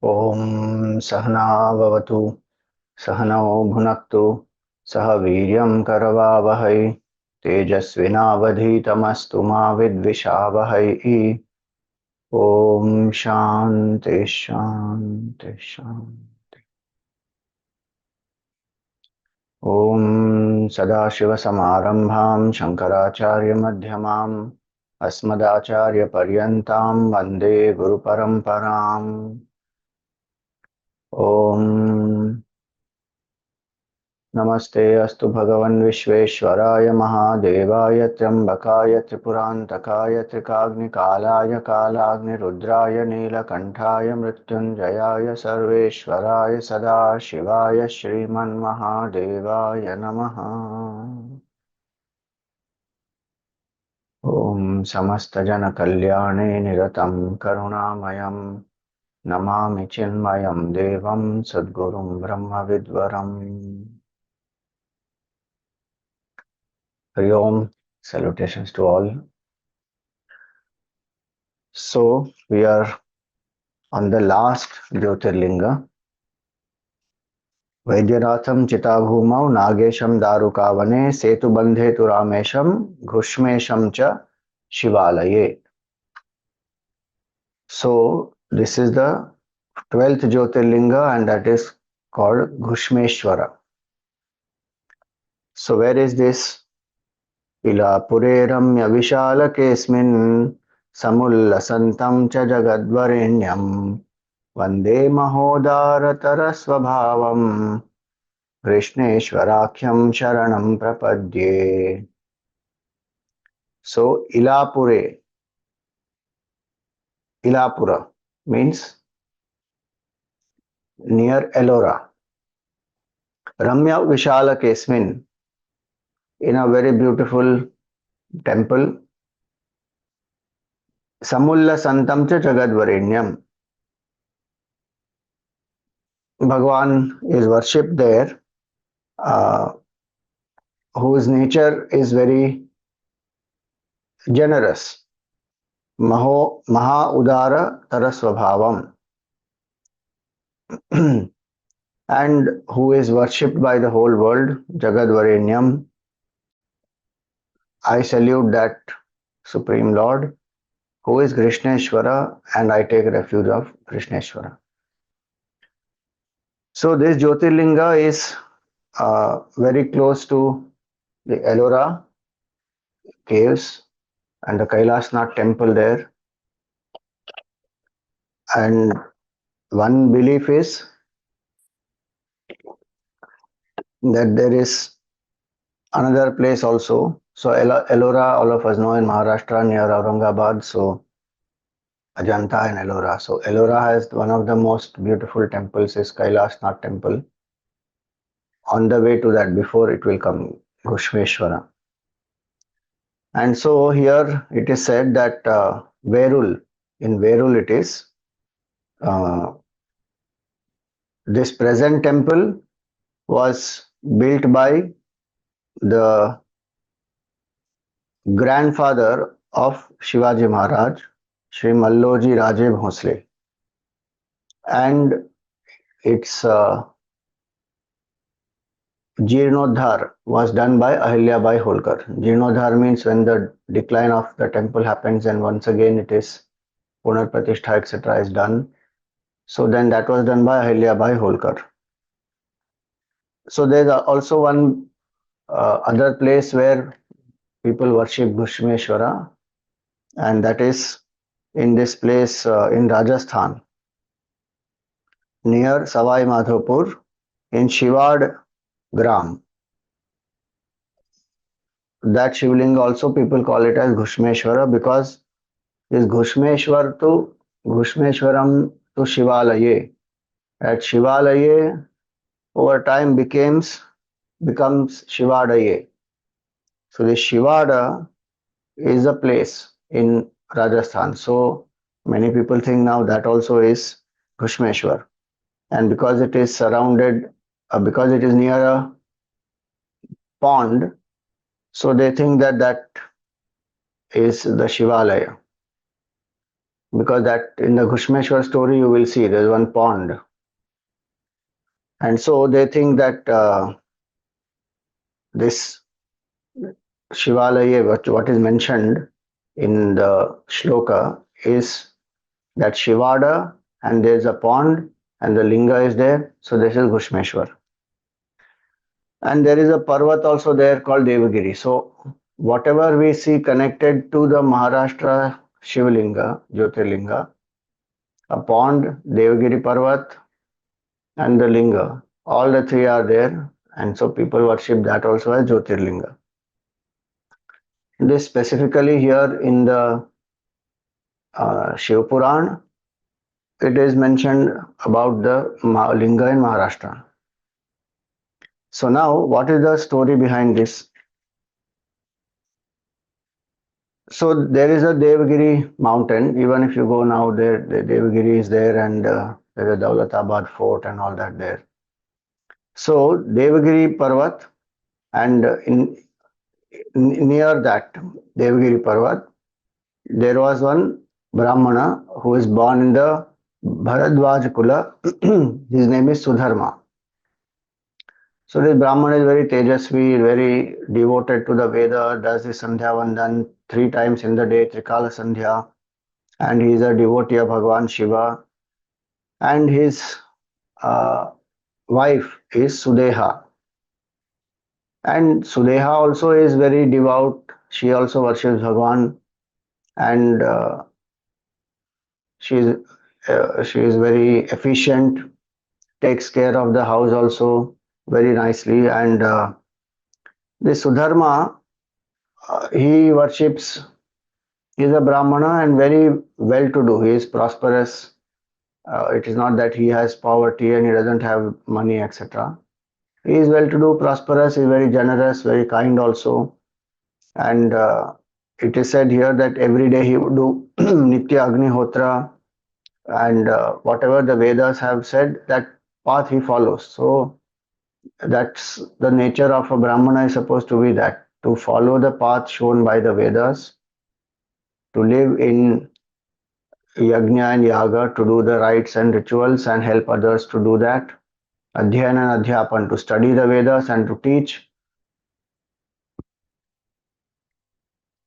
ॐ सहना भवतु सहनौ भुनक्तु सह वीर्यं करवावहै तेजस्विनावधीतमस्तु मा विद्विषावहै। ॐ शान्ति शान्ति शान्ति। ॐ सदाशिवसमारम्भां शङ्कराचार्यमध्यमाम् अस्मदाचार्यपर्यन्तां वन्दे गुरुपरम्पराम्। ॐ नमस्ते अस्तु भगवन् विश्वेश्वराय महादेवाय त्र्यम्बकाय त्रिपुरान्तकाय त्रिकाग्निकालाय कालाग्निरुद्राय नीलकण्ठाय मृत्युञ्जयाय सर्वेश्वराय सदाशिवाय श्रीमन्महादेवाय नमः। ॐ समस्तजनकल्याणे निरतं करुणामयं नमामि चिन्मयं देवं सद्गुरुं ब्रह्मविद्वरम्। Hari Om, salutations to all. So, we are on the last Jyotirlinga. Vaidyanatham Chitabhumau Nagesham Darukavane Setubandhe tu Ramesham Ghushmesham cha Shivalaye. So, this is the 12th Jyotirlinga and that is called Ghushmeshwara. So, where is this? Ilapure Ramya Vishalakesmin Samullasantam cha Jagadvarenyam Vande Mahodaratara-swabhavam Ghushmeshwarakyam Sharanam Prapadye. So, Ilapura means near Ellora. Ramya Vishalakesmin, in a very beautiful temple. Samulla Santam cha Jagadvarenyam. Bhagwan is worshipped there, whose nature is very generous. Maha Udara Tarasvabhavam. And who is worshipped by the whole world, Jagadvarenyam. I salute that Supreme Lord, who is Ghushmeshwara, and I take refuge of Ghushmeshwara. So this Jyotirlinga is very close to the Ellora caves and the Kailasnath temple there. And one belief is that there is another place also. So Ellora, all of us know, in Maharashtra near Aurangabad. So Ajanta and Ellora. So Ellora has one of the most beautiful temples, is Kailasnath temple. On the way to that, before it will come, Ghushmeshwara. And so here it is said that Verul, in Verul it is, this present temple was built by the grandfather of Shivaji Maharaj, Shri Malloji Raje Bhosle. And its Jeernodhar was done by Ahilyabai Holkar. Jeernodhar means when the decline of the temple happens and once again it is Punar Pratishtha, etc. is done. So then that was done by Ahilyabai Holkar. So there's also one other place where people worship Ghushmeshwara, and that is in this place in Rajasthan, near Savai Madhopur, in Shivad Gram. That Shivlinga also people call it as Ghushmeshwara, because this Ghushmeshwaram to Shivalaye. At Shivalaye over time becomes Shivadaye. So the Shivada is a place in Rajasthan. So many people think now that also is Ghushmeshwar. And because it is surrounded, because it is near a pond, so they think that that is the Shivalaya. because that in the Ghushmeshwar story you will see there's one pond, and so they think that this Shivalaya, what is mentioned in the shloka, is that Shivada, and there's a pond and the linga is there. So this is Ghushmeshwar. And there is a Parvat also there called Devagiri. So whatever we see connected to the Maharashtra Shivalinga, Jyotirlinga, a pond, Devagiri Parvat, and the linga, all the three are there. And so people worship that also as Jyotirlinga. This specifically here in the Shiv Puran, it is mentioned about the linga in Maharashtra. So now, what is the story behind this? So there is a Devagiri mountain. Even if you go now, there the Devagiri is there, and there is a Daulatabad fort and all that there. So Devagiri Parvat, and near that Devagiri Parvat, there was one Brahmana who is born in the Bharadwaj Kula. His name is Sudharma. So this Brahman is very tejasvi, very devoted to the Veda, does the Sandhya Vandan 3 times in the day, Trikala Sandhya, and he is a devotee of Bhagwan Shiva. And his uh, wife is Sudeha. And Sudeha also is very devout. She also worships Bhagwan, and she is very efficient, takes care of the house also very nicely. And this Sudharma, he worships. He is a Brahmana and very well to do. He is prosperous. It is not that he has poverty and he doesn't have money, etc. He is well to do, prosperous, he is very generous, very kind also. And it is said here that every day he would do Nitya Agnihotra, and whatever the Vedas have said, that path he follows. So that's the nature of a Brahmana is supposed to be, that to follow the path shown by the Vedas, to live in yajna and yaga, to do the rites and rituals and help others to do that. Adhyayana and Adhyapan, to study the Vedas and to teach.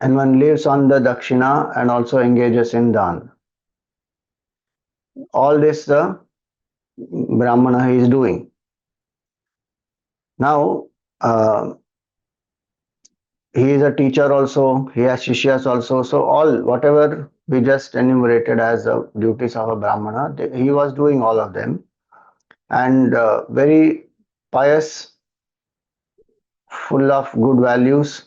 And one lives on the Dakshina and also engages in Dan. All this the Brahmana is doing. Now, he is a teacher also, he has Shishyas also. So all, whatever we just enumerated as the duties of a Brahmana, he was doing all of them. And very pious, full of good values.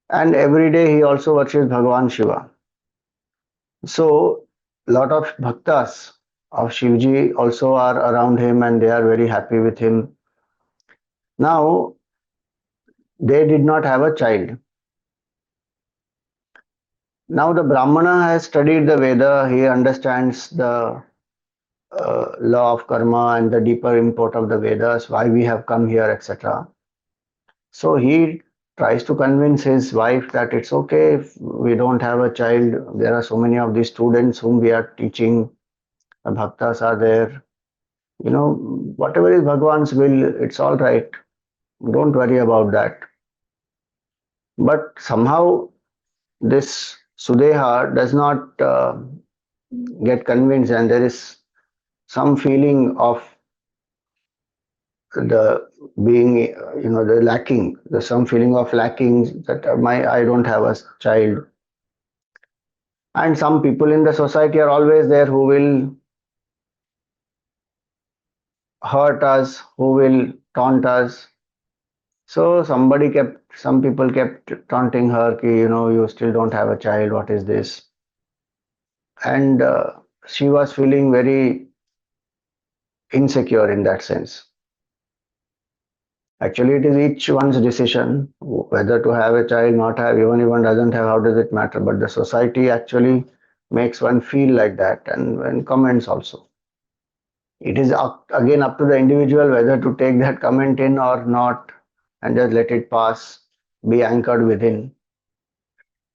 And every day he also worships Bhagwan Shiva. So, lot of bhaktas of Shivji also are around him and they are very happy with him. Now, they did not have a child. Now, the Brahmana has studied the Veda, he understands the law of karma and the deeper import of the Vedas, why we have come here, etc. So, he tries to convince his wife that it's okay if we don't have a child. There are so many of these students whom we are teaching, the bhaktas are there. Whatever is Bhagwan's will, it's all right. Don't worry about that. But somehow this Sudeha does not get convinced, and there is some feeling of the being, the lacking. There's some feeling of lacking, that I don't have a child. And some people in the society are always there who will hurt us, who will taunt us. So some people kept taunting her, ki, you still don't have a child, what is this? And she was feeling very insecure in that sense. Actually, it is each one's decision whether to have a child, not have. Even if one doesn't have, how does it matter? But the society actually makes one feel like that, and comments also. It is again up to the individual whether to take that comment in or not, and just let it pass, be anchored within.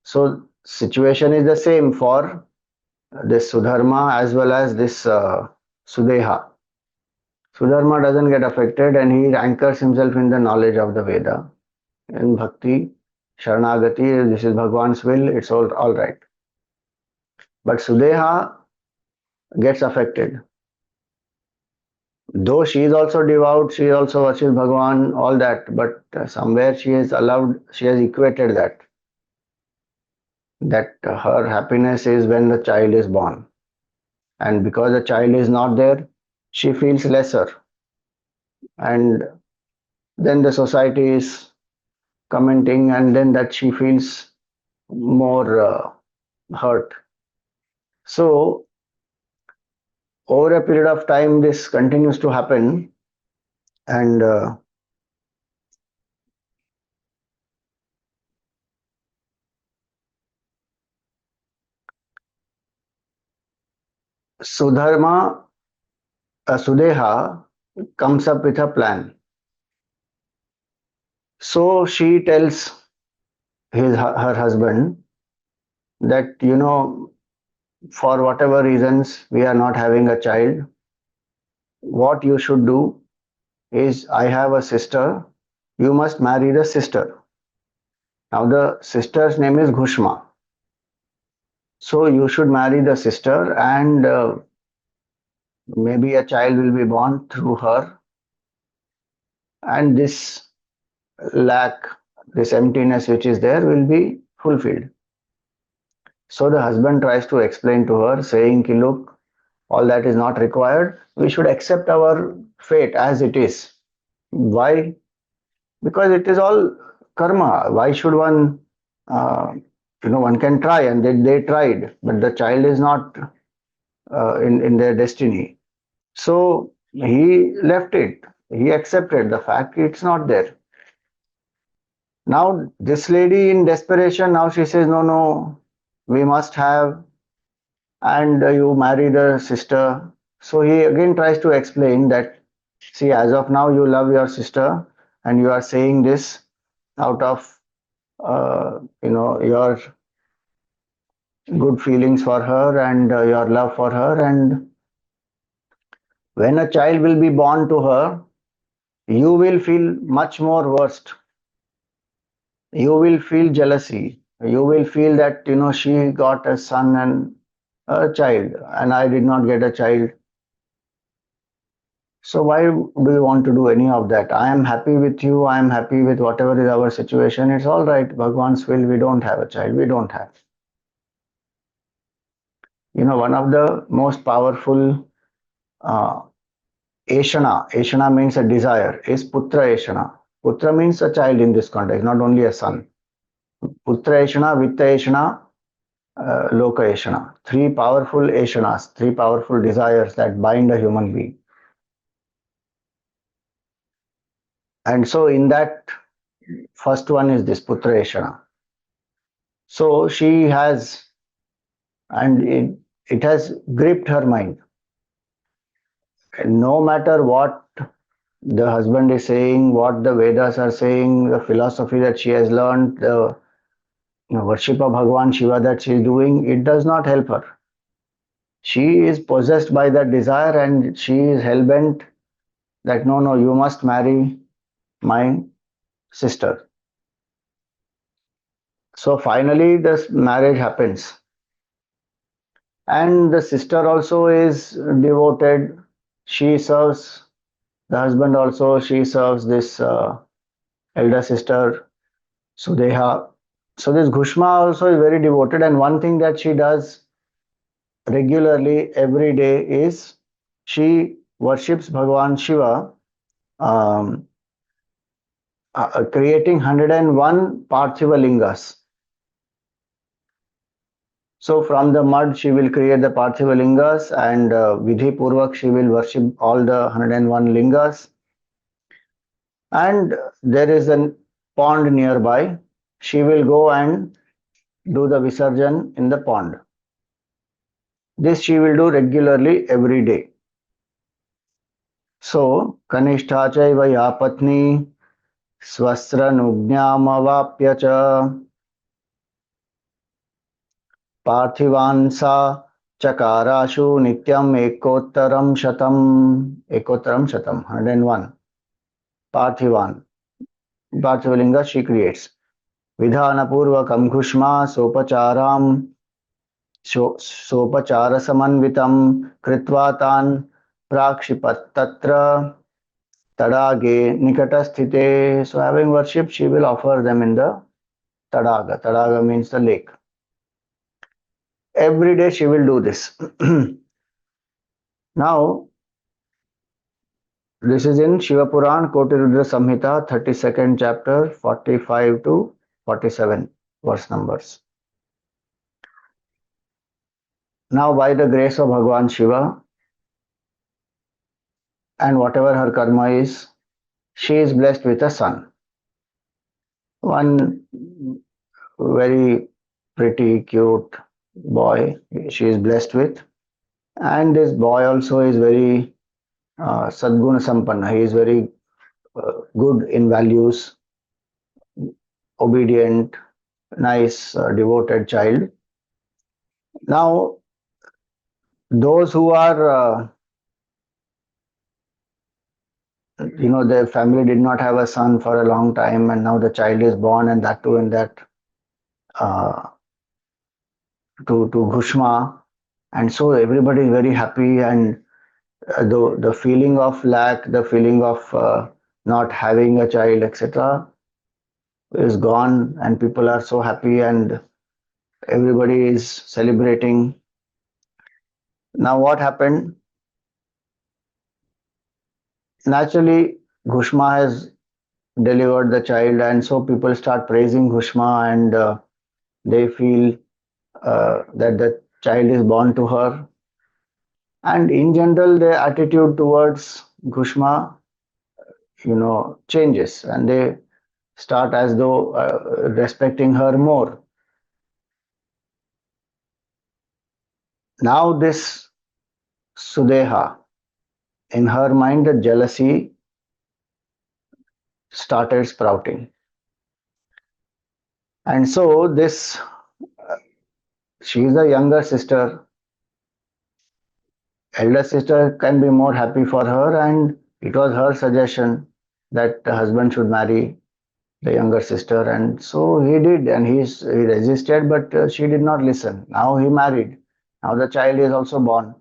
So situation is the same for this Sudharma as well as this Sudeha. Sudharma doesn't get affected and he anchors himself in the knowledge of the Veda. In Bhakti, Sharanagati, this is Bhagwan's will, it's all right. But Sudeha gets affected. Though she is also devout, she also worships Bhagwan, all that, but somewhere she has allowed, she has equated that her happiness is when the child is born. And because the child is not there, she feels lesser. And then the society is commenting, and then that she feels more hurt. So, over a period of time, this continues to happen, and Sudharma, Sudeha comes up with a plan. So she tells her husband that, for whatever reasons we are not having a child, what you should do is, I have a sister, you must marry the sister. Now the sister's name is Ghushma. So you should marry the sister, and maybe a child will be born through her, and this lack, this emptiness which is there will be fulfilled. So the husband tries to explain to her, saying, ki, look, all that is not required. We should accept our fate as it is. Why? Because it is all karma. Why should one, uh, one can try, and they tried, but the child is not in their destiny. So he left it. He accepted the fact it's not there. Now this lady in desperation, now she says, no, no, we must have, and you marry the sister. So he again tries to explain that, see, as of now you love your sister and you are saying this out of your good feelings for her and your love for her, and when a child will be born to her, you will feel much more worst. You will feel jealousy. You will feel that she got a son and a child and I did not get a child. So why do you want to do any of that? I am happy with you. I am happy with whatever is our situation. It's all right. Bhagwan's will, we don't have a child. We don't have. One of the most powerful uh, Eshana means a desire, is Putra Eshana. Putra means a child in this context, not only a son. Putra Eshana, Vitta Eshana, Loka Eshana. Three powerful Eshanas, three powerful desires that bind a human being. And so in that, first one is this Putra Eshana. So she has, and it has gripped her mind. No matter what the husband is saying, what the Vedas are saying, the philosophy that she has learned, the worship of Bhagwan Shiva that she is doing, it does not help her. She is possessed by that desire and she is hell-bent that no, no, you must marry my sister. So finally, this marriage happens. And the sister also is devoted. She serves the husband also. She serves this elder sister, Sudeha. So this Ghushma also is very devoted. And one thing that she does regularly every day is she worships Bhagwan Shiva, um, creating 101 Parthiva Lingas. So from the mud she will create the Parthiva Lingas, and Vidhi Purvak she will worship all the 101 Lingas. And there is a pond nearby. She will go and do the Visarjan in the pond. This she will do regularly every day. So, Kanishta chaiva ya patni swasranujñamavapya cha parthivansa Chakarashu Nityam Ekottaram Shatam, 101. Parthivan, Parthivalinga she creates. Vidhanapurvakam Ghushma Sopacharam Sopachaраsamанvitam Kritva Tan Prakshipat Tatra Tadage Nikatasthite. So having worshipped, she will offer them in the Tadaga. Tadaga means the lake. Every day she will do this. Now, this is in Shiva Puran, Kotirudra Samhita, 32nd chapter, 45 to 47 verse numbers. Now, by the grace of Bhagwan Shiva and whatever her karma is, she is blessed with a son. One very pretty, cute boy she is blessed with. And this boy also is very Sadguna Sampanna. He is very good in values, obedient, nice, devoted child. Now, those who are, their family did not have a son for a long time, and now the child is born, and that too in that uh, to Ghushma, and so everybody is very happy, and the feeling of lack, the feeling of not having a child, etc., is gone, and people are so happy, and everybody is celebrating. Now, what happened? Naturally, Ghushma has delivered the child, and so people start praising Ghushma, and they feel that the child is born to her. And in general, their attitude towards Ghushma, changes, and they start as though respecting her more. Now, this Sudeha, in her mind, the jealousy started sprouting. And so, she is the younger sister. Elder sister can be more happy for her, and it was her suggestion that the husband should marry the younger sister, and so he did, and he resisted, but she did not listen. Now he married. Now the child is also born.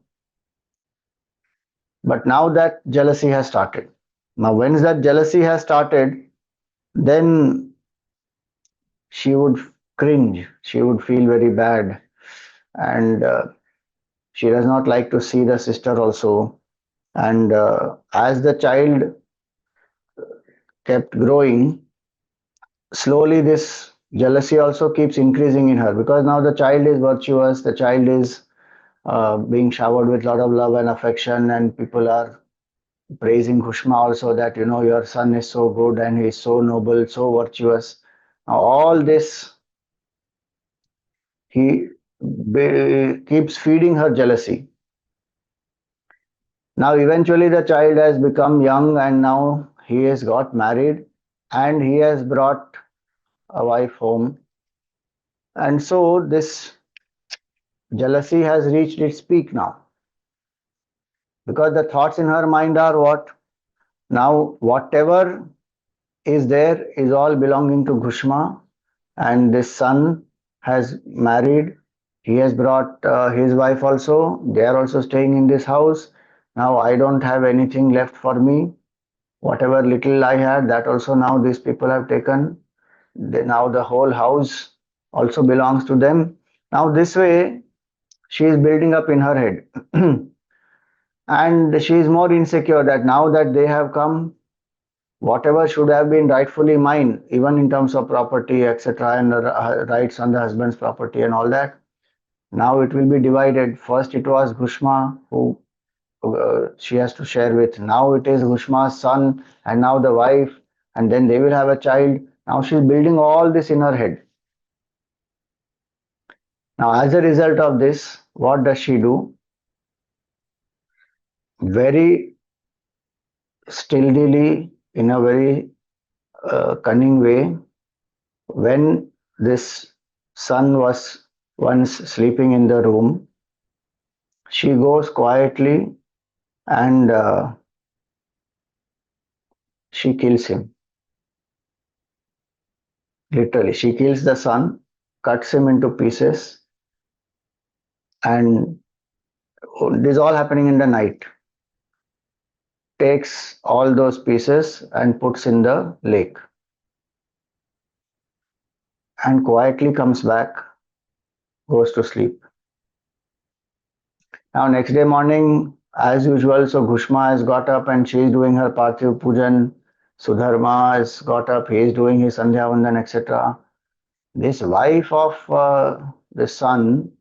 But now that jealousy has started. Now, when that jealousy has started, then she would cringe. She would feel very bad, and she does not like to see the sister also. And as the child kept growing, slowly this jealousy also keeps increasing in her, because now the child is virtuous, the child is being showered with a lot of love and affection, and people are praising Ghushma also that your son is so good and he is so noble, so virtuous. Now all this he keeps feeding her jealousy. Now eventually the child has become young, and now he has got married, and he has brought a wife home, and so this jealousy has reached its peak now, because the thoughts in her mind are what? Now, whatever is there is all belonging to Ghushma, and this son has married. He has brought his wife also. They are also staying in this house. Now, I don't have anything left for me. Whatever little I had, that also now these people have taken. Now, the whole house also belongs to them. Now, this way, she is building up in her head. And she is more insecure that now that they have come, whatever should have been rightfully mine, even in terms of property, etc., and rights on the husband's property and all that, now it will be divided. First, it was Ghushma who she has to share with. Now it is Ghushma's son, and now the wife, and then they will have a child. Now she's building all this in her head. Now, as a result of this, what does she do? Very stillily, in a very cunning way, when this son was once sleeping in the room, She goes quietly and she kills him. Literally, she kills the son, cuts him into pieces, and this is all happening in the night. Takes all those pieces and puts in the lake, and quietly comes back, goes to sleep. Now, next day morning, as usual, so Ghushma has got up and she is doing her Parthiv Pujan. Sudharma has got up, he is doing his Sandhya Vandan, etc. This wife of the son,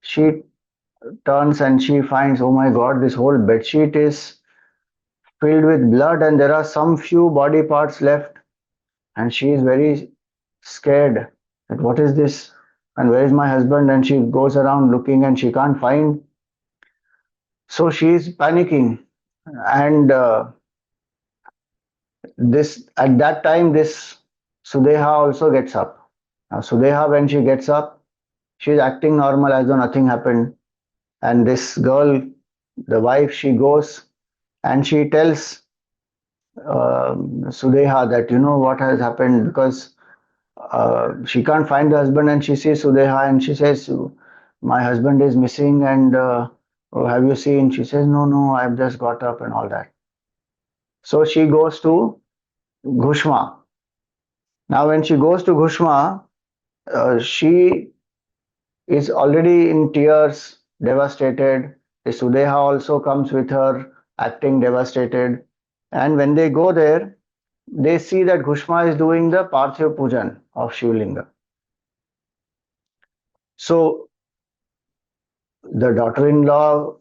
she turns and she finds, oh my god, this whole bedsheet is filled with blood and there are some few body parts left. And she is very scared that what is this and where is my husband? And she goes around looking and she can't find. So she is panicking. And this at that time, this Sudeha also gets up. Now, Sudeha, when she gets up, she is acting normal as though nothing happened. And this girl, the wife, she goes and she tells Sudeha that you know what has happened because she can't find the husband and she sees Sudeha and she says, my husband is missing and oh, have you seen? She says, no, no, I've just got up and all that. So she goes to Ghushma. Now, when she goes to Ghushma, she is already in tears, devastated. The Sudeha also comes with her, acting devastated. And when they go there, they see that Ghushma is doing the Parthiv Pujan of Shivlinga. So the daughter-in-law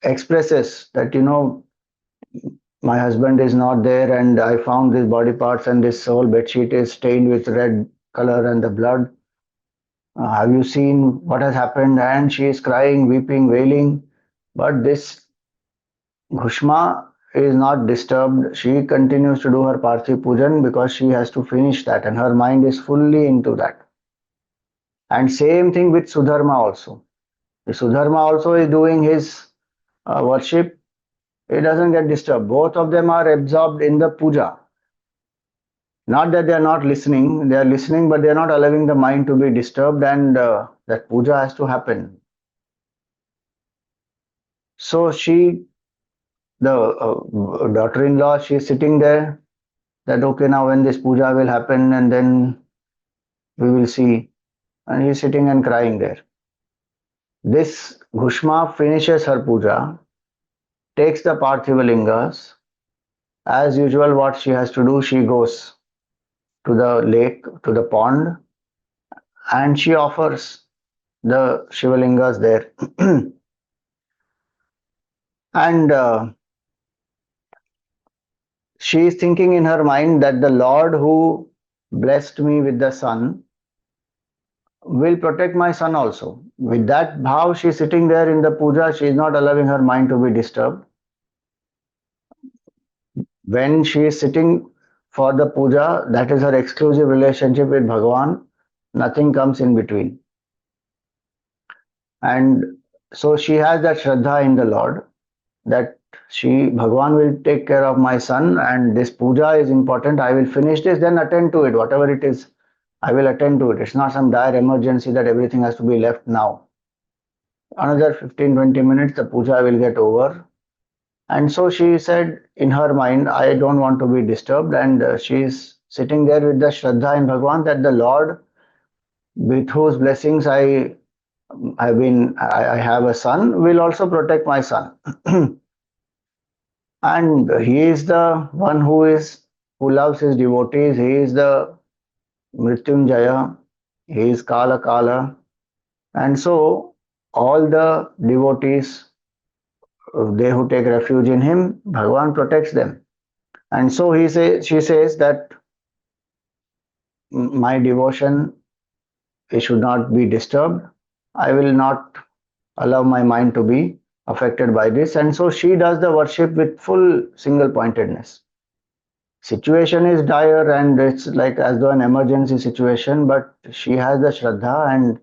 expresses that, you know, my husband is not there and I found these body parts and this whole bedsheet is stained with red color and the blood. Have you seen what has happened? And she is crying, weeping, wailing. But this Ghushma is not disturbed. She continues to do her Parthiv Pujan because she has to finish that and her mind is fully into that. And same thing with Sudharma also. The Sudharma also is doing his worship. It doesn't get disturbed. Both of them are absorbed in the puja. Not that they are not listening, they are listening, but they are not allowing the mind to be disturbed, and that puja has to happen. So she, the daughter-in-law, she is sitting there. That okay, now when this puja will happen, and then we will see. And he is sitting and crying there. This Ghushma finishes her puja, takes the Parthiva lingas. As usual, what she has to do, she goes to the lake, to the pond, and she offers the Shivalingas there. And she is thinking in her mind that the Lord who blessed me with the son will protect my son also. With that bhav, she is sitting there in the puja, she is not allowing her mind to be disturbed. When she is sitting for the puja, that is her exclusive relationship with Bhagavan, nothing comes in between. And so she has that Shraddha in the Lord that Bhagwan will take care of my son and this puja is important. I will finish this, then attend to it, whatever it is. I will attend to it. It's not some dire emergency that everything has to be left now. Another 15-20 minutes, the puja will get over. And so she said in her mind, I don't want to be disturbed. And she is sitting there with the Shraddha in Bhagwan that the Lord, with whose blessings I have a son, will also protect my son. And he is the one who loves his devotees. He is the Mrityunjaya. He is Kala Kala. And so all the devotees, they who take refuge in him, Bhagavan protects them. And so she says that my devotion, it should not be disturbed. I will not allow my mind to be affected by this. And so she does the worship with full single pointedness. Situation is dire and it's like as though an emergency situation, but she has the Shraddha and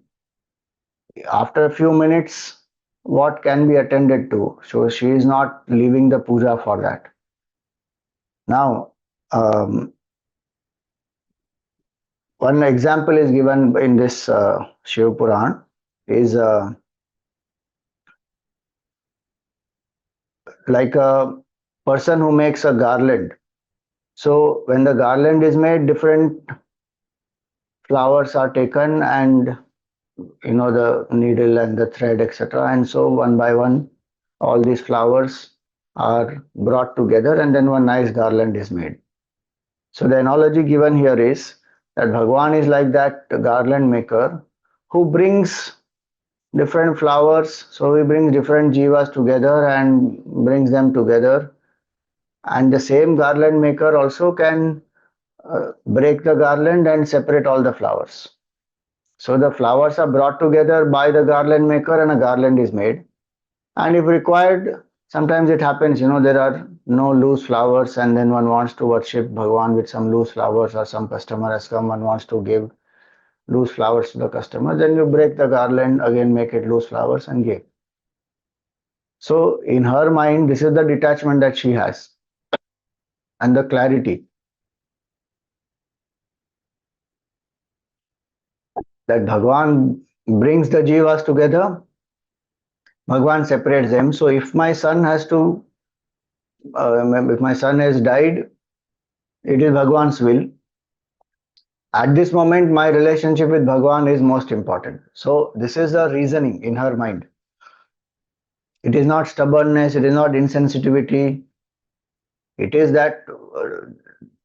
after a few minutes what can be attended to. So she is not leaving the puja for that. Now, one example is given in this Shiva Puran is like a person who makes a garland. So when the garland is made, different flowers are taken and the needle and the thread, etc. And so one by one, all these flowers are brought together and then one nice garland is made. So the analogy given here is that Bhagwan is like that garland maker who brings different flowers. So he brings different jivas together and brings them together. And the same garland maker also can break the garland and separate all the flowers. So the flowers are brought together by the garland maker and a garland is made. And if required, sometimes it happens, there are no loose flowers and then one wants to worship Bhagwan with some loose flowers, or some customer has come and wants to give loose flowers to the customer. Then you break the garland, again make it loose flowers and give. So in her mind, this is the detachment that she has and the clarity that Bhagwan brings the jivas together, Bhagwan separates them. So if my son if my son has died, it is Bhagwan's will. At this moment, my relationship with Bhagwan is most important. So this is the reasoning in her mind. It is not stubbornness, it is not insensitivity. It is that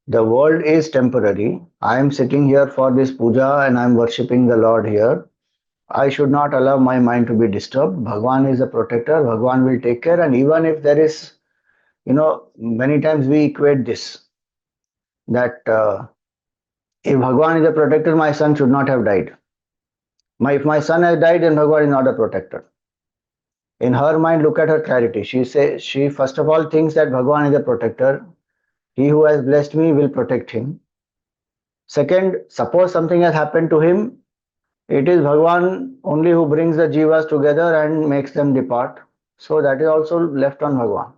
the world is temporary. I am sitting here for this puja and I am worshipping the Lord here. I should not allow my mind to be disturbed. Bhagwan is a protector. Bhagwan will take care. And even if there is, many times we equate this that if Bhagwan is a protector, my son should not have died. If my son has died, then Bhagwan is not a protector. In her mind, look at her clarity. She first of all thinks that Bhagwan is a protector. He who has blessed me will protect him. Second, suppose something has happened to him, it is Bhagwan only who brings the jivas together and makes them depart. So that is also left on Bhagwan.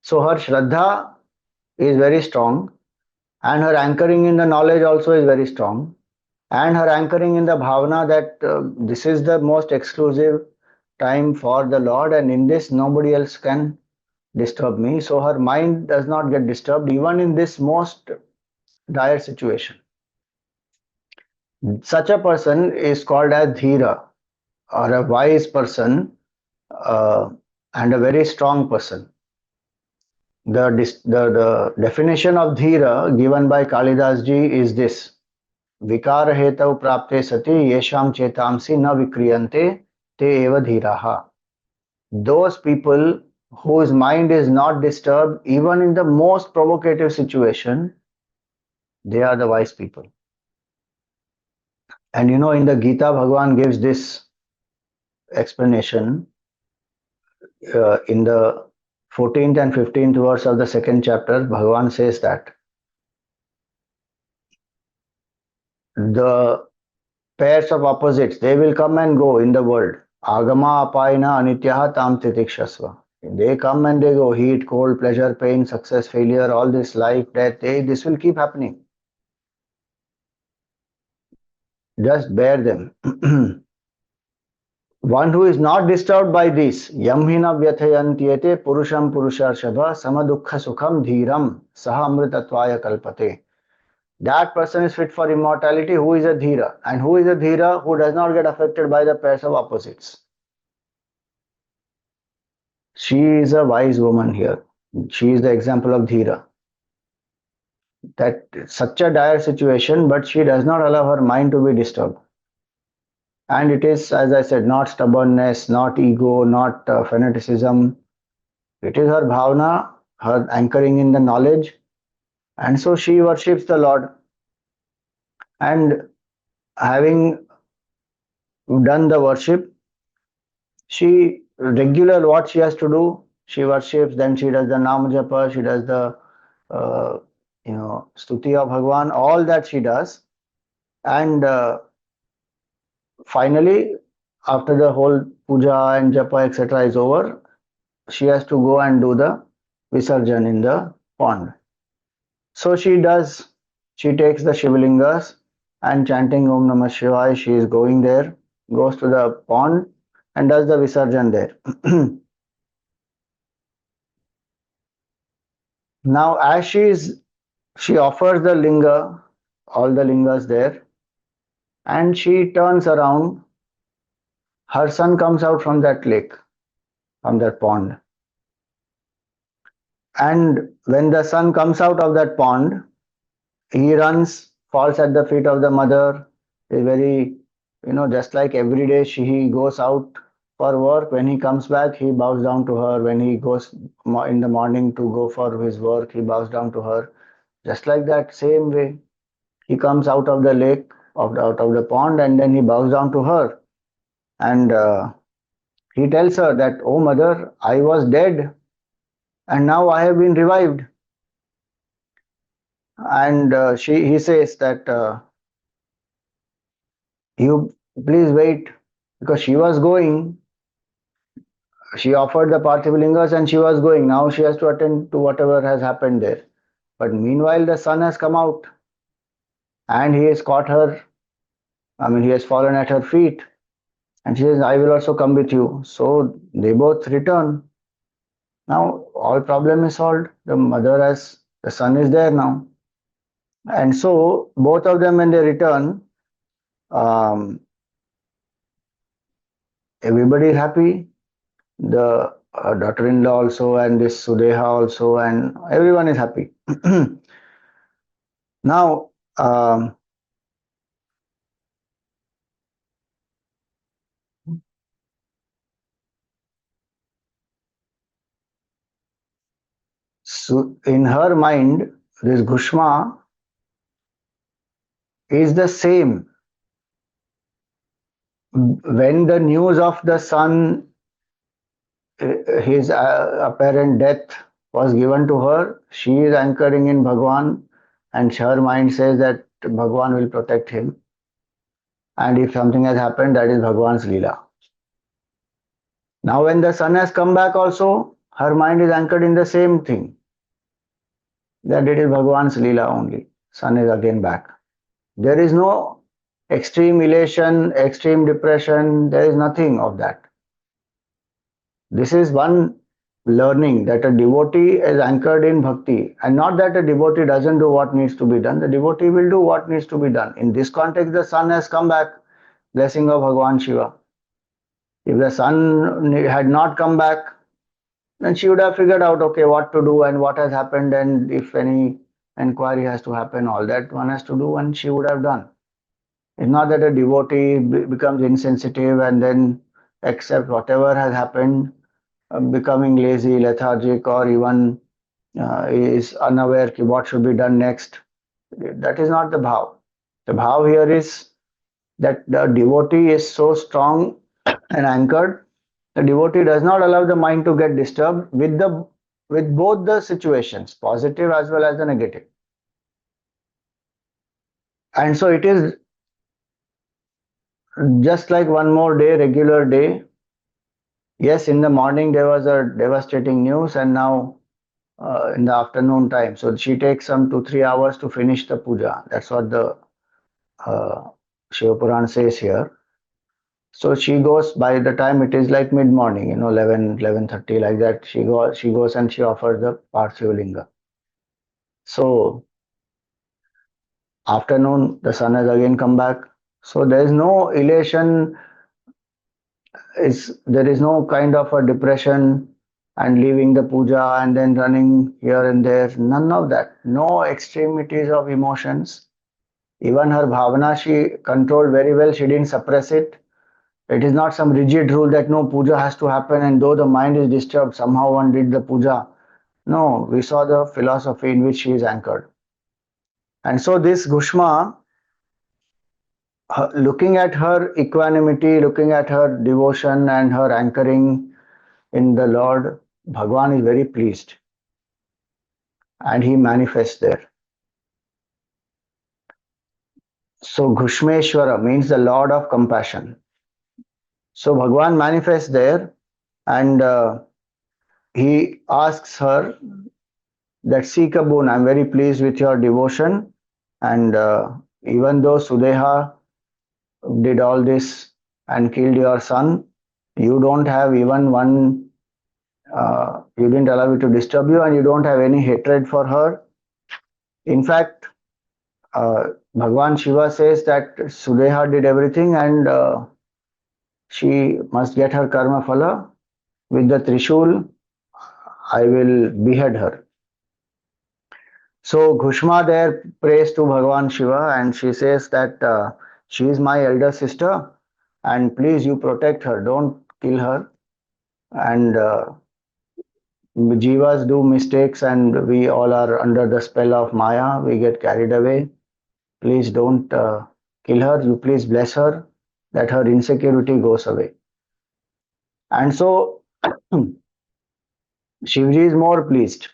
So her Shraddha is very strong and her anchoring in the knowledge also is very strong, and her anchoring in the bhavana that this is the most exclusive time for the Lord and in this nobody else can disturb me. So her mind does not get disturbed even in this most dire situation. Such a person is called as Dhira, or a wise person, uh, and a very strong person. The definition of Dhira given by Kalidas ji is this: Vikar hetav prapte sati yesham chetamsi na vikriyante te eva dhiraha. Those people whose mind is not disturbed even in the most provocative situation, they are the wise people. And in the Gita, Bhagavan gives this explanation in the 14th and 15th verse of the second chapter. Bhagavan says that the pairs of opposites, they will come and go in the world. Agama apayana anityaha tam titikshasva. They come and they go. Heat, cold, pleasure, pain, success, failure, all this life, death, this will keep happening. Just bear them. One who is not disturbed by this, yamhina vyathayantyete purusham purusharshava samadukha sukham dhiram saha amritatvaya kalpate. That person is fit for immortality. Who is a dhira? And who is a dhira? Who does not get affected by the pairs of opposites. She is a wise woman here. She is the example of dhira. That such a dire situation, but she does not allow her mind to be disturbed. And it is, as I said, not stubbornness, not ego, not fanaticism. It is her bhavana, her anchoring in the knowledge. And so she worships the Lord. And having done the worship, what she has to do, she worships, then she does the Nam Japa, she does the Stuti of Bhagwan, all that she does. And finally, after the whole puja and japa etc. is over, she has to go and do the visarjan in the pond. So she does. She takes the Shivlingas and chanting Om Namah Shivaya, she is going there, goes to the pond and does the Visarjan there. Now, as she offers the linga, all the lingas there, and she turns around, her son comes out from that lake, from that pond. And when the son comes out of that pond, he runs, falls at the feet of the mother, is very, just like every day he goes out for work. When he comes back, he bows down to her. When he goes in the morning to go for his work, he bows down to her. Just like that, same way, he comes out of the lake, out of the pond, and then he bows down to her. And he tells her that, oh mother, I was dead and now I have been revived. And he says that, you please wait, because she was going. She offered the Parthiv lingas and she was going. Now she has to attend to whatever has happened there. But meanwhile, the son has come out and he has caught her. I mean, he has fallen at her feet. And she says, I will also come with you. So they both return. Now all problem is solved. The son is there now. And so both of them, when they return, um, everybody is happy. The daughter-in-law also, and this Sudeha also, and everyone is happy. Now, so in her mind, this Ghushma is the same. When the news of the son, his apparent death was given to her, she is anchoring in Bhagwan, and her mind says that Bhagwan will protect him. And if something has happened, that is Bhagwan's Leela. Now, when the son has come back also, her mind is anchored in the same thing, that it is Bhagwan's Leela only. Son is again back. There is no extreme elation, extreme depression, there is nothing of that. This is one learning, that a devotee is anchored in bhakti, and not that a devotee doesn't do what needs to be done. The devotee will do what needs to be done. In this context, the son has come back, blessing of Bhagwan Shiva. If the son had not come back, then she would have figured out, okay, what to do and what has happened, and if any inquiry has to happen, all that one has to do, and she would have done. It's not that a devotee becomes insensitive and then accept whatever has happened, becoming lazy, lethargic, or even is unaware of what should be done next. That is not the bhav. The bhav here is that the devotee is so strong and anchored. The devotee does not allow the mind to get disturbed with both the situations, positive as well as the negative. And so it is just like one more day, regular day. Yes, in the morning there was a devastating news, and now in the afternoon time. So she takes some 2-3 hours to finish the puja. That's what the uh, Shiva Puran says here. So she goes, by the time it is like mid morning, 11:30, like that. She goes and she offers the Parthiv linga. So afternoon, the sun has again come back. So there is no elation. There is no kind of a depression and leaving the puja and then running here and there. None of that. No extremities of emotions. Even her bhavana, she controlled very well. She didn't suppress it. It is not some rigid rule that no puja has to happen, and though the mind is disturbed, somehow one did the puja. No, we saw the philosophy in which she is anchored. And so this Ghushma, looking at her equanimity, looking at her devotion and her anchoring in the Lord, Bhagwan is very pleased and he manifests there. So Ghushmeshwara means the Lord of compassion. So Bhagwan manifests there, and he asks her that seek a boon. I'm very pleased with your devotion, and even though Sudeha did all this and killed your son, you don't have even one. You didn't allow it to disturb you, and you don't have any hatred for her. In fact, Bhagwan Shiva says that Sudeha did everything, and she must get her karma phala. With the Trishul, I will behead her. So Ghushma there prays to Bhagwan Shiva, and she says that she is my elder sister, and please you protect her, don't kill her. And Jivas do mistakes, and we all are under the spell of Maya. We get carried away. Please don't kill her. You please bless her, that her insecurity goes away. And so Shivji is more pleased.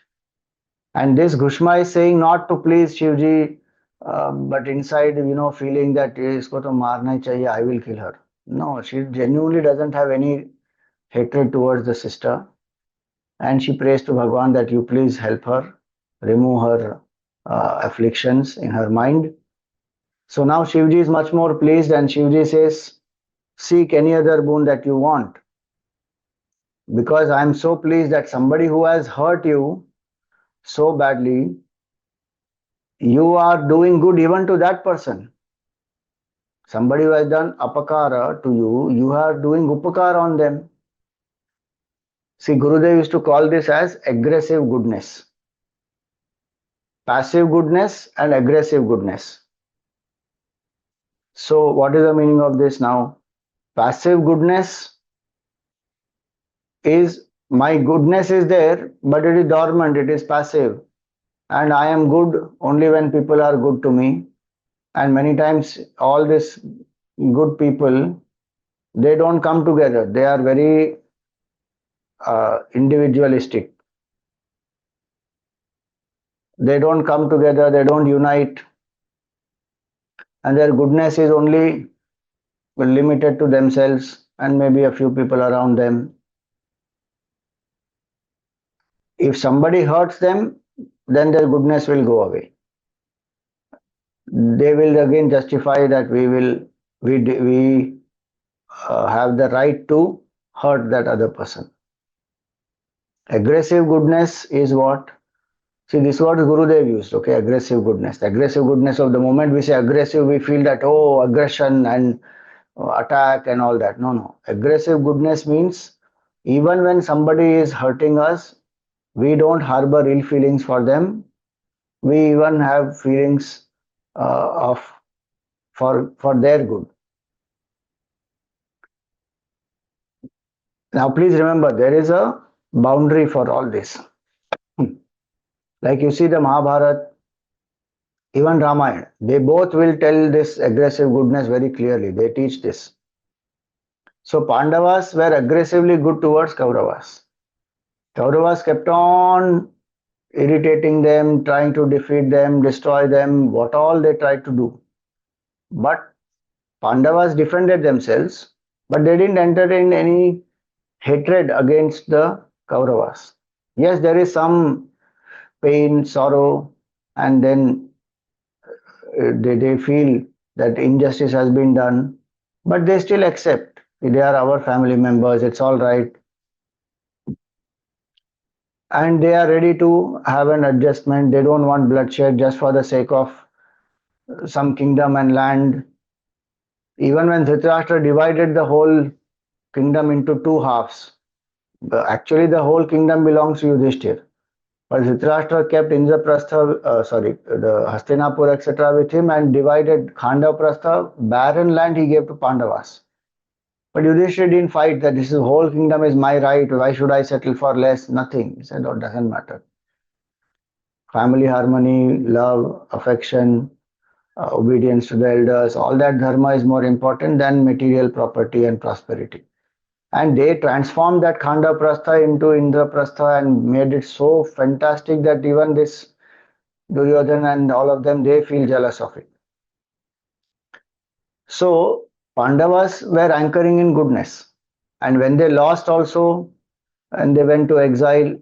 And this Ghushma is saying not to please Shivji, but inside, feeling that isko to marna hi chahiye, I will kill her. No, she genuinely doesn't have any hatred towards the sister. And she prays to Bhagwan that you please help her, remove her afflictions in her mind. So now Shivji is much more pleased, and Shivji says, seek any other boon that you want. Because I am so pleased that somebody who has hurt you so badly, you are doing good even to that person. Somebody who has done apakara to you, you are doing upakara on them. See, Gurudev used to call this as aggressive goodness. Passive goodness and aggressive goodness. So, what is the meaning of this now? Passive goodness is my goodness is there, but it is dormant, it is passive. And I am good only when people are good to me. And many times, all these good people, they don't come together. They are very individualistic. They don't come together, they don't unite, and their goodness is only limited to themselves and maybe a few people around them. If somebody hurts them, then their goodness will go away. They will again justify that we have the right to hurt that other person. Aggressive goodness is what? See, this is what Gurudev used, okay? Aggressive goodness. The aggressive goodness of the moment we say aggressive, we feel that, oh, aggression and attack and all that. No, no. Aggressive goodness means even when somebody is hurting us, we don't harbor ill feelings for them. We even have feelings of for their good. Now, please remember there is a boundary for all this. Like you see the Mahabharata, even Ramayana, they both will tell this aggressive goodness very clearly. They teach this. So Pandavas were aggressively good towards Kauravas. Kauravas kept on irritating them, trying to defeat them, destroy them, what all they tried to do. But Pandavas defended themselves, but they didn't entertain any hatred against the Kauravas. Yes, there is some pain, sorrow, and then they feel that injustice has been done, but they still accept. They are our family members, it's all right. And they are ready to have an adjustment. They don't want bloodshed just for the sake of some kingdom and land. Even when Dhritarashtra divided the whole kingdom into two halves, actually the whole kingdom belongs to Yudhishthir. But Dhritarashtra kept the Hastinapur, etc. with him and divided Khandaprastha, barren land he gave to Pandavas. But Yudhishthir didn't fight that this whole kingdom is my right, why should I settle for less? Nothing. He said, oh, it doesn't matter. Family harmony, love, affection, obedience to the elders, all that dharma is more important than material property and prosperity. And they transformed that Khanda Prastha into Indraprastha and made it so fantastic that even this Duryodhana and all of them, they feel jealous of it. So Pandavas were anchoring in goodness. And when they lost also, and they went to exile,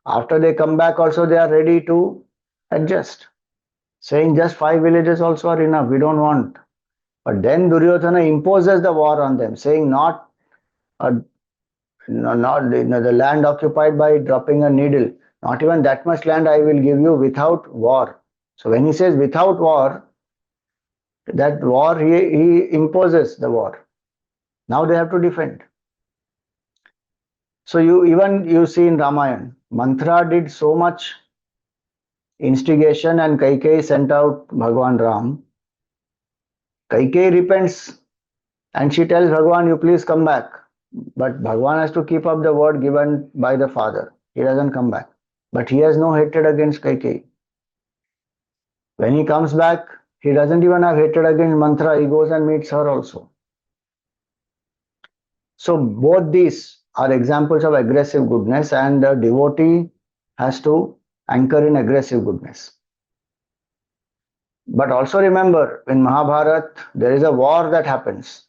after they come back also, they are ready to adjust, saying just 5 villages also are enough, we don't want. But then Duryodhana imposes the war on them, saying not a, not the land occupied by dropping a needle, not even that much land I will give you without war. So when he says without war, that war he imposes the war. Now they have to defend. So you see in Ramayana, Mantra did so much instigation and Kaikeyi sent out Bhagwan Ram. Kaikeyi repents and she tells Bhagwan, you please come back. But Bhagwan has to keep up the word given by the father. He doesn't come back. But he has no hatred against Kaikeyi. When he comes back, he doesn't even have hatred against Mantra. He goes and meets her also. So both these are examples of aggressive goodness, and the devotee has to anchor in aggressive goodness. But also remember, in Mahabharata, there is a war that happens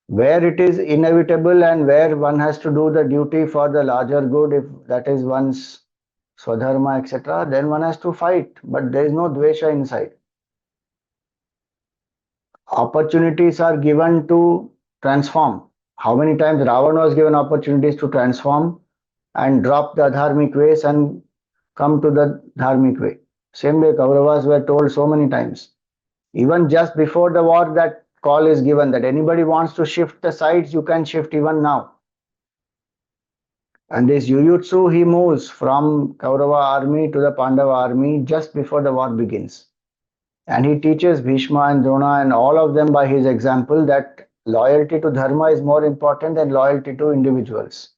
where it is inevitable and where one has to do the duty for the larger good, if that is one's swadharma, etc., then one has to fight. But there is no dvesha inside. Opportunities are given to transform. How many times Ravana was given opportunities to transform and drop the dharmic ways and come to the dharmic way? Same way Kauravas were told so many times. Even just before the war, that call is given that anybody wants to shift the sides, you can shift even now. And this Yuyutsu, he moves from Kaurava army to the Pandava army just before the war begins. And he teaches Bhishma and Drona and all of them by his example that loyalty to dharma is more important than loyalty to individuals.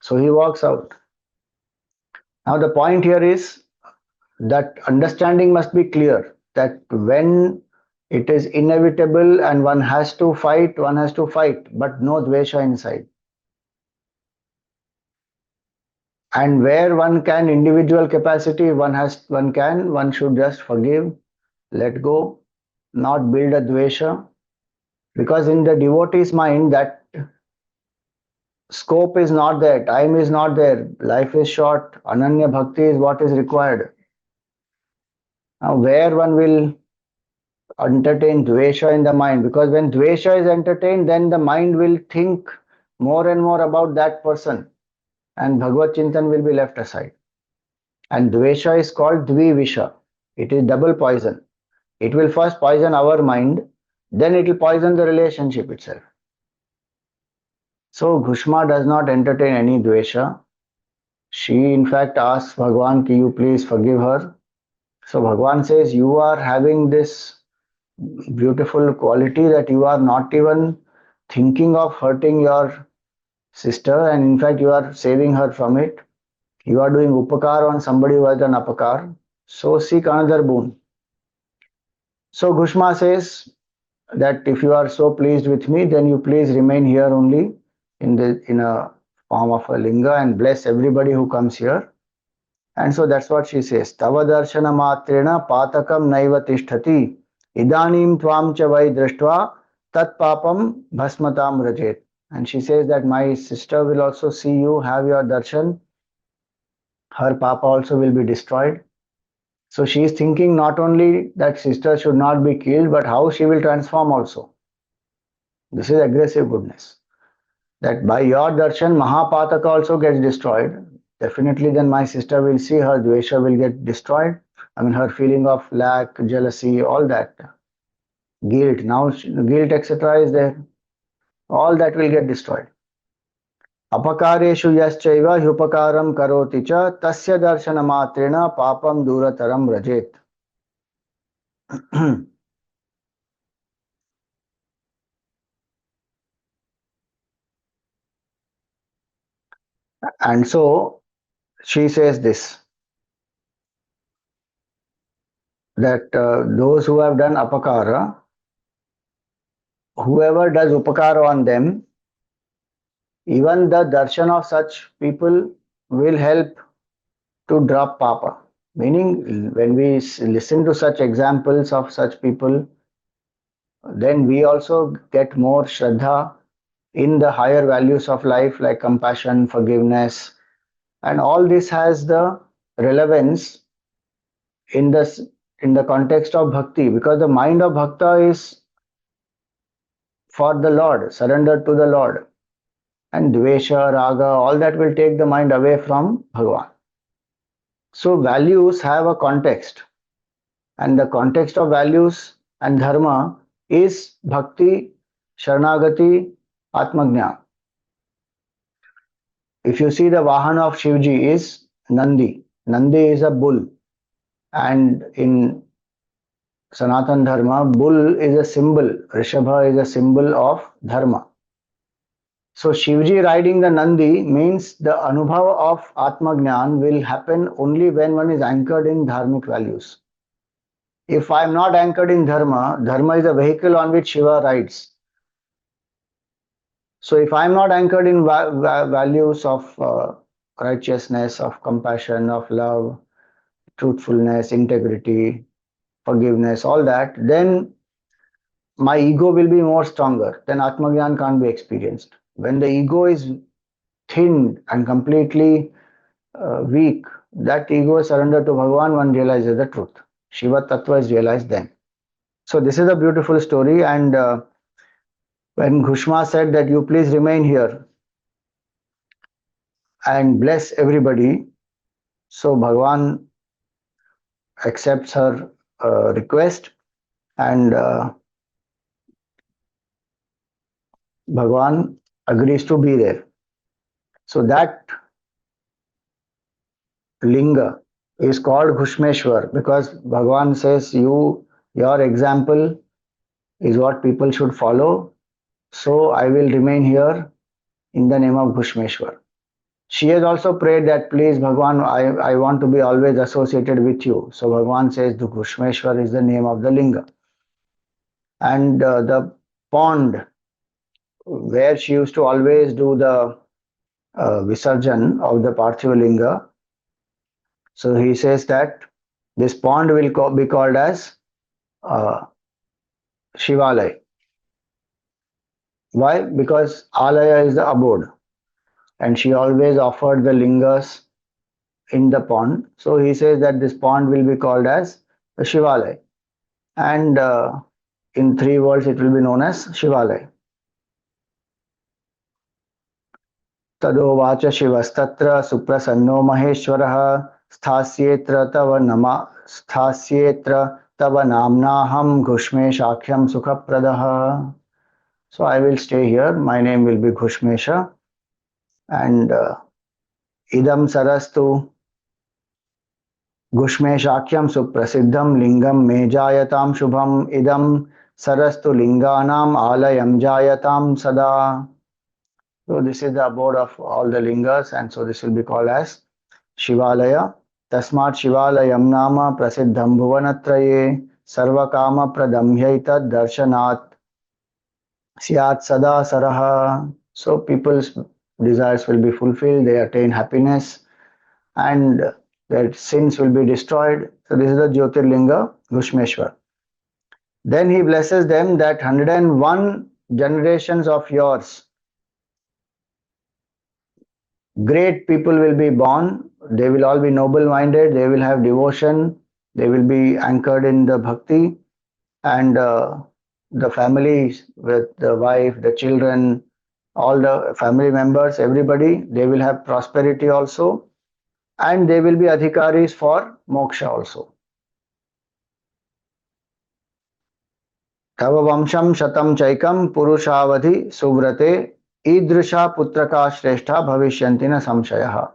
So he walks out. Now the point here is that understanding must be clear that when it is inevitable and one has to fight, but no dvesha inside. And where one can, individual capacity, one should just forgive, let go, not build a dvesha. Because in the devotee's mind, that scope is not there, time is not there, life is short, ananya bhakti is what is required. Now, where one will entertain dvesha in the mind, because when dvesha is entertained, then the mind will think more and more about that person, and Bhagavad Chintan will be left aside. And dvesha is called dvivisha. It is double poison. It will first poison our mind, then it will poison the relationship itself. So Ghushma does not entertain any dvesha. She in fact asks Bhagwan, can you please forgive her? So Bhagwan says, you are having this beautiful quality that you are not even thinking of hurting your sister, and in fact you are saving her from it. You are doing upakar on somebody who has done apakar. So seek another boon. So Ghushma says that if you are so pleased with me, then you please remain here only in a form of a linga and bless everybody who comes here. And so that's what she says. Tava darshana matrena patakam naiva tishtati idanim tvam cha vai drashtva tat papam bhasmatam rajet. And she says that my sister will also see you, have your darshan. Her papa also will be destroyed. So she is thinking not only that sister should not be killed, but how she will transform also. This is aggressive goodness. That by your darshan, Mahapataka also gets destroyed. Definitely then my sister will see, her dvesha will get destroyed. I mean her feeling of lack, jealousy, all that. Guilt, now guilt etc. is there. All that will get destroyed. Apakareshu yaschaiva hyupakaram karoti cha tasya darshana matrena papam durataram rajet. And so she says this, that those who have done apakara, whoever does upakara on them, even the darshan of such people will help to drop papa. Meaning, when we listen to such examples of such people, then we also get more Shraddha in the higher values of life like compassion, forgiveness, and all this has the relevance in this in the context of bhakti, because the mind of bhakta is for the Lord, surrendered to the Lord. And dvesha, raga, all that will take the mind away from Bhagavan. So values have a context, and the context of values and dharma is bhakti, sharanagati, atmajna. If you see, the vahana of Shivji is Nandi. Nandi is a bull, and in Sanatan Dharma, bull is a symbol, Rishabha is a symbol of dharma. So Shivji riding the Nandi means the anubhav of Atmagnan will happen only when one is anchored in dharmic values. If I am not anchored in dharma, dharma is a vehicle on which Shiva rides. So if I am not anchored in values of righteousness, of compassion, of love, truthfulness, integrity, forgiveness, all that, then my ego will be more stronger. Then Atmagyan can't be experienced. When the ego is thinned and completely weak, that ego is surrendered to Bhagavan, one realizes the truth. Shiva Tattva is realized then. So this is a beautiful story, and when Ghushma said that you please remain here and bless everybody, so Bhagavan accepts her request, and Bhagavan agrees to be there. So that linga is called Ghushmeshwar because Bhagavan says your example is what people should follow. So I will remain here in the name of Ghushmeshwar. She has also prayed that please Bhagavan, I want to be always associated with you. So Bhagavan says the Ghushmeshwar is the name of the linga. And the pond where she used to always do the Visarjan of the Parthiva linga. So he says that this pond will be called as Shivalaya. Why? Because Alaya is the abode, and she always offered the lingas in the pond. So he says that this pond will be called as the Shivalaya, and in 3 words it will be known as Shivalaya. तदोवाच शिवस्तत्र सुप्रसन्नो महेश्वरः स्थास्येत्र तव नमा स्थास्येत्र तव नाम्नाहं घुष्मेशाख्यं सुखप्रदः. So I will stay here. My name will be Ghushmesha, and idam sarastu Ghushmeshakyam suprasiddham lingam me jayatam shubham idam sarastu linganam alayam jayatam sada. So this is the abode of all the lingas, and so this will be called as Shivalaya. Tasmat Shivalayam nama prasiddham bhuvanatraye sarvakama pradamhyaitat darshanat Syat Sada Saraha. So people's desires will be fulfilled, they attain happiness, and their sins will be destroyed. So this is the Jyotirlinga Ghushmeshwar. Then he blesses them that 101 generations of yours, great people will be born. They will all be noble-minded, they will have devotion, they will be anchored in the bhakti, and the families with the wife, the children, all the family members, everybody, they will have prosperity also, and they will be adhikaris for moksha also. Tava vamsham shatam chaikam purushavadhi suvrate idrisha putraka shrestha bhavishyantina samshayaha.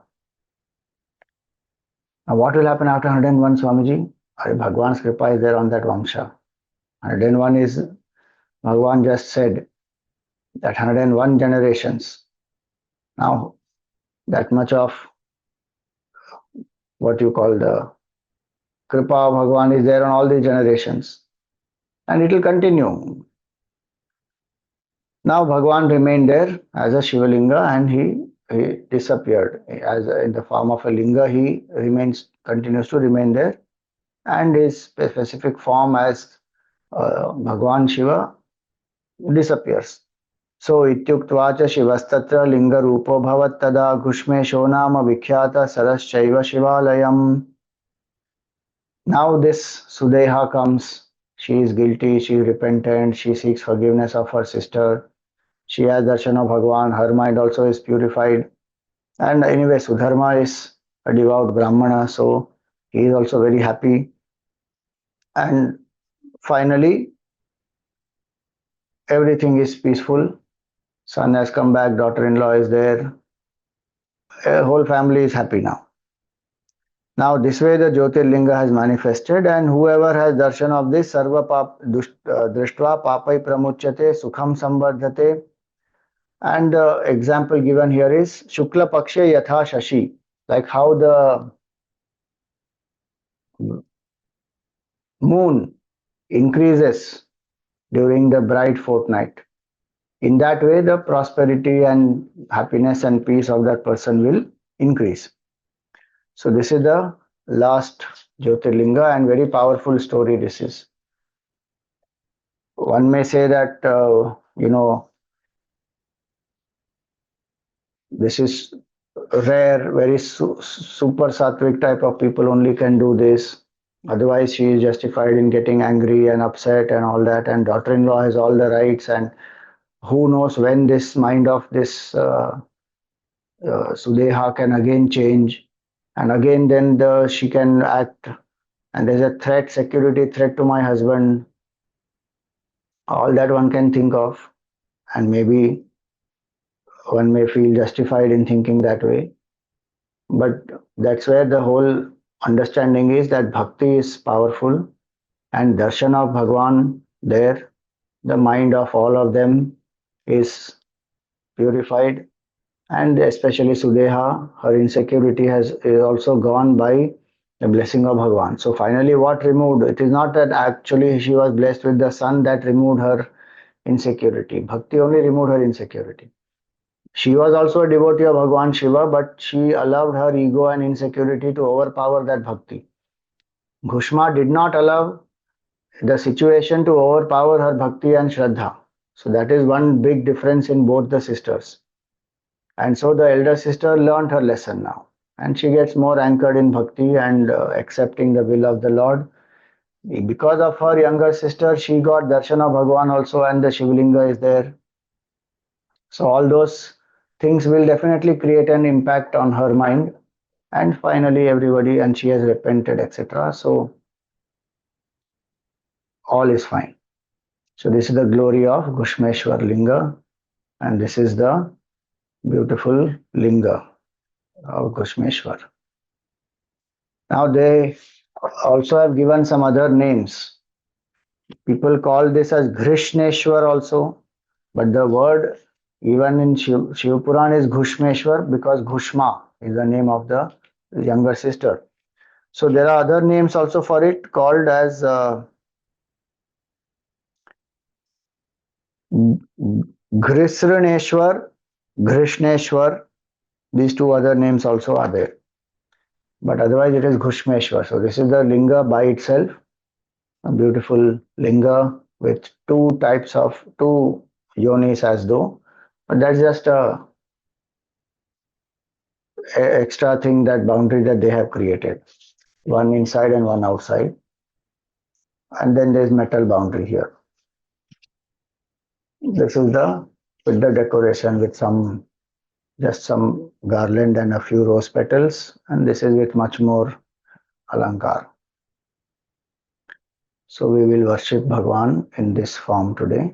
Now what will happen after 101, Swamiji? Bhagwan's kripa is there on that vamsha. 101 is, Bhagwan just said that 101 generations. Now that much of what you call the kripa of Bhagwan is there on all these generations, and it will continue. Now Bhagwan remained there as a Shivalinga, and he disappeared as in the form of a linga. He continues to remain there, and his specific form as Bhagwan Shiva disappears. So ityuktva cha shivastatra linga rupo bhavat tada Ghushmesho nama vikhyata saraschaiva shivalayam. Now this Sudeha comes. She is guilty, she is repentant, she seeks forgiveness of her sister. She has darshan of Bhagwan, her mind also is purified. And anyway, Sudharma is a devout Brahmana, so he is also very happy. And finally, everything is peaceful. Son has come back, daughter-in-law is there. A whole family is happy now. Now this way the Jyotirlinga has manifested, and whoever has darshan of this sarva drishtva papai pramuchyate sukham sambardhate. And the example given here is Shukla Pakshe Yatha Shashi, like how the moon increases during the bright fortnight. In that way, the prosperity and happiness and peace of that person will increase. So this is the last Jyotirlinga, and very powerful story this is. One may say that, this is rare, very super sattvic type of people only can do this. Otherwise, she is justified in getting angry and upset and all that. And daughter-in-law has all the rights. And who knows when this mind of this Sudeha can again change. And again, then she can act. And there's a threat, security threat to my husband. All that one can think of. And maybe one may feel justified in thinking that way. But that's where the whole understanding is that bhakti is powerful, and darshan of Bhagwan there, the mind of all of them is purified, and especially Sudeha, her insecurity is also gone by the blessing of Bhagwan. So finally, what removed? It is not that actually she was blessed with the son that removed her insecurity. Bhakti only removed her insecurity. She was also a devotee of Bhagwan Shiva, but she allowed her ego and insecurity to overpower that bhakti. Ghushma did not allow the situation to overpower her bhakti and shraddha. So that is one big difference in both the sisters. And so the elder sister learned her lesson now. And she gets more anchored in bhakti and accepting the will of the Lord. Because of her younger sister, she got darshan of Bhagwan also, and the Shivlinga is there. So all those things will definitely create an impact on her mind. And finally, everybody, and she has repented, etc. So all is fine. So this is the glory of Ghushmeshwar Linga, and this is the beautiful Linga of Ghushmeshwar. Now they also have given some other names. People call this as Ghushmeshwar also, but the word even in Shiv Puran is Ghushmeshwar because Ghushma is the name of the younger sister. So there are other names also for it called as Grisraneshwar, Grishneshwar. These two other names also are there. But otherwise it is Ghushmeshwar. So this is the linga by itself, a beautiful linga with two yonis as though. But that's just a extra thing, that boundary that they have created. One inside and one outside. And then there's metal boundary here. This is with the decoration with just some garland and a few rose petals, and this is with much more alankar. So we will worship Bhagwan in this form today.